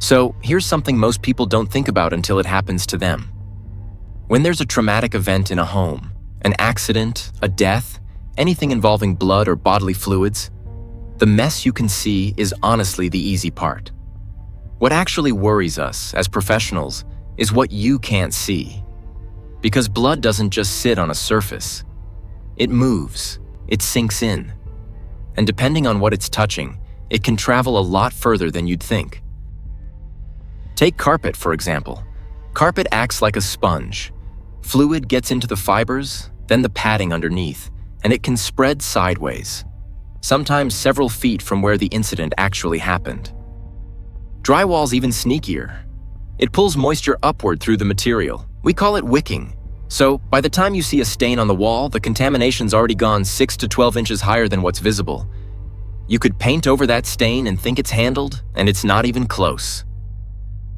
So here's something most people don't think about until it happens to them. When there's a traumatic event in a home, an accident, a death, anything involving blood or bodily fluids, the mess you can see is honestly the easy part. What actually worries us as professionals is what you can't see. Because blood doesn't just sit on a surface. It moves, it sinks in. And depending on what it's touching, it can travel a lot further than you'd think. Take carpet, for example. Carpet acts like a sponge. Fluid gets into the fibers, then the padding underneath, and it can spread sideways, sometimes several feet from where the incident actually happened. Drywall's even sneakier. It pulls moisture upward through the material. We call it wicking. So by the time you see a stain on the wall, the contamination's already gone 6 to 12 inches higher than what's visible. You could paint over that stain and think it's handled, and it's not even close.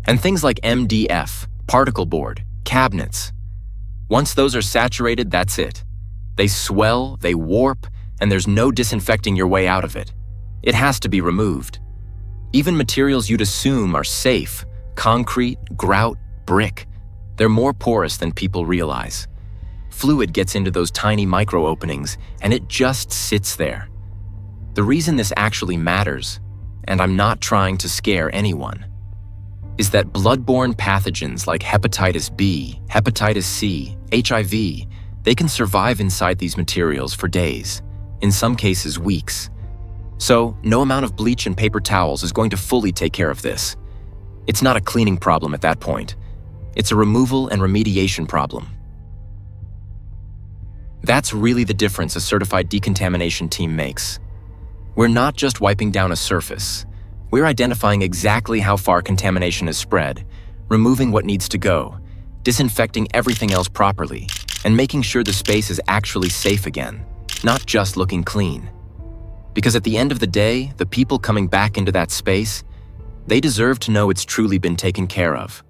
And things like MDF, particle board, cabinets. Once those are saturated, that's it. They swell, they warp, and there's no disinfecting your way out of it. It has to be removed. Even materials you'd assume are safe, concrete, grout, brick, they're more porous than people realize. Fluid gets into those tiny micro openings, and it just sits there. The reason this actually matters, and I'm not trying to scare anyone, is that bloodborne pathogens like hepatitis B, hepatitis C, HIV, they can survive inside these materials for days, in some cases weeks. So no amount of bleach and paper towels is going to fully take care of this. It's not a cleaning problem at that point. It's a removal and remediation problem. That's really the difference a certified decontamination team makes. We're not just wiping down a surface. We're identifying exactly how far contamination has spread, removing what needs to go, disinfecting everything else properly, and making sure the space is actually safe again, not just looking clean. Because at the end of the day, the people coming back into that space, they deserve to know it's truly been taken care of.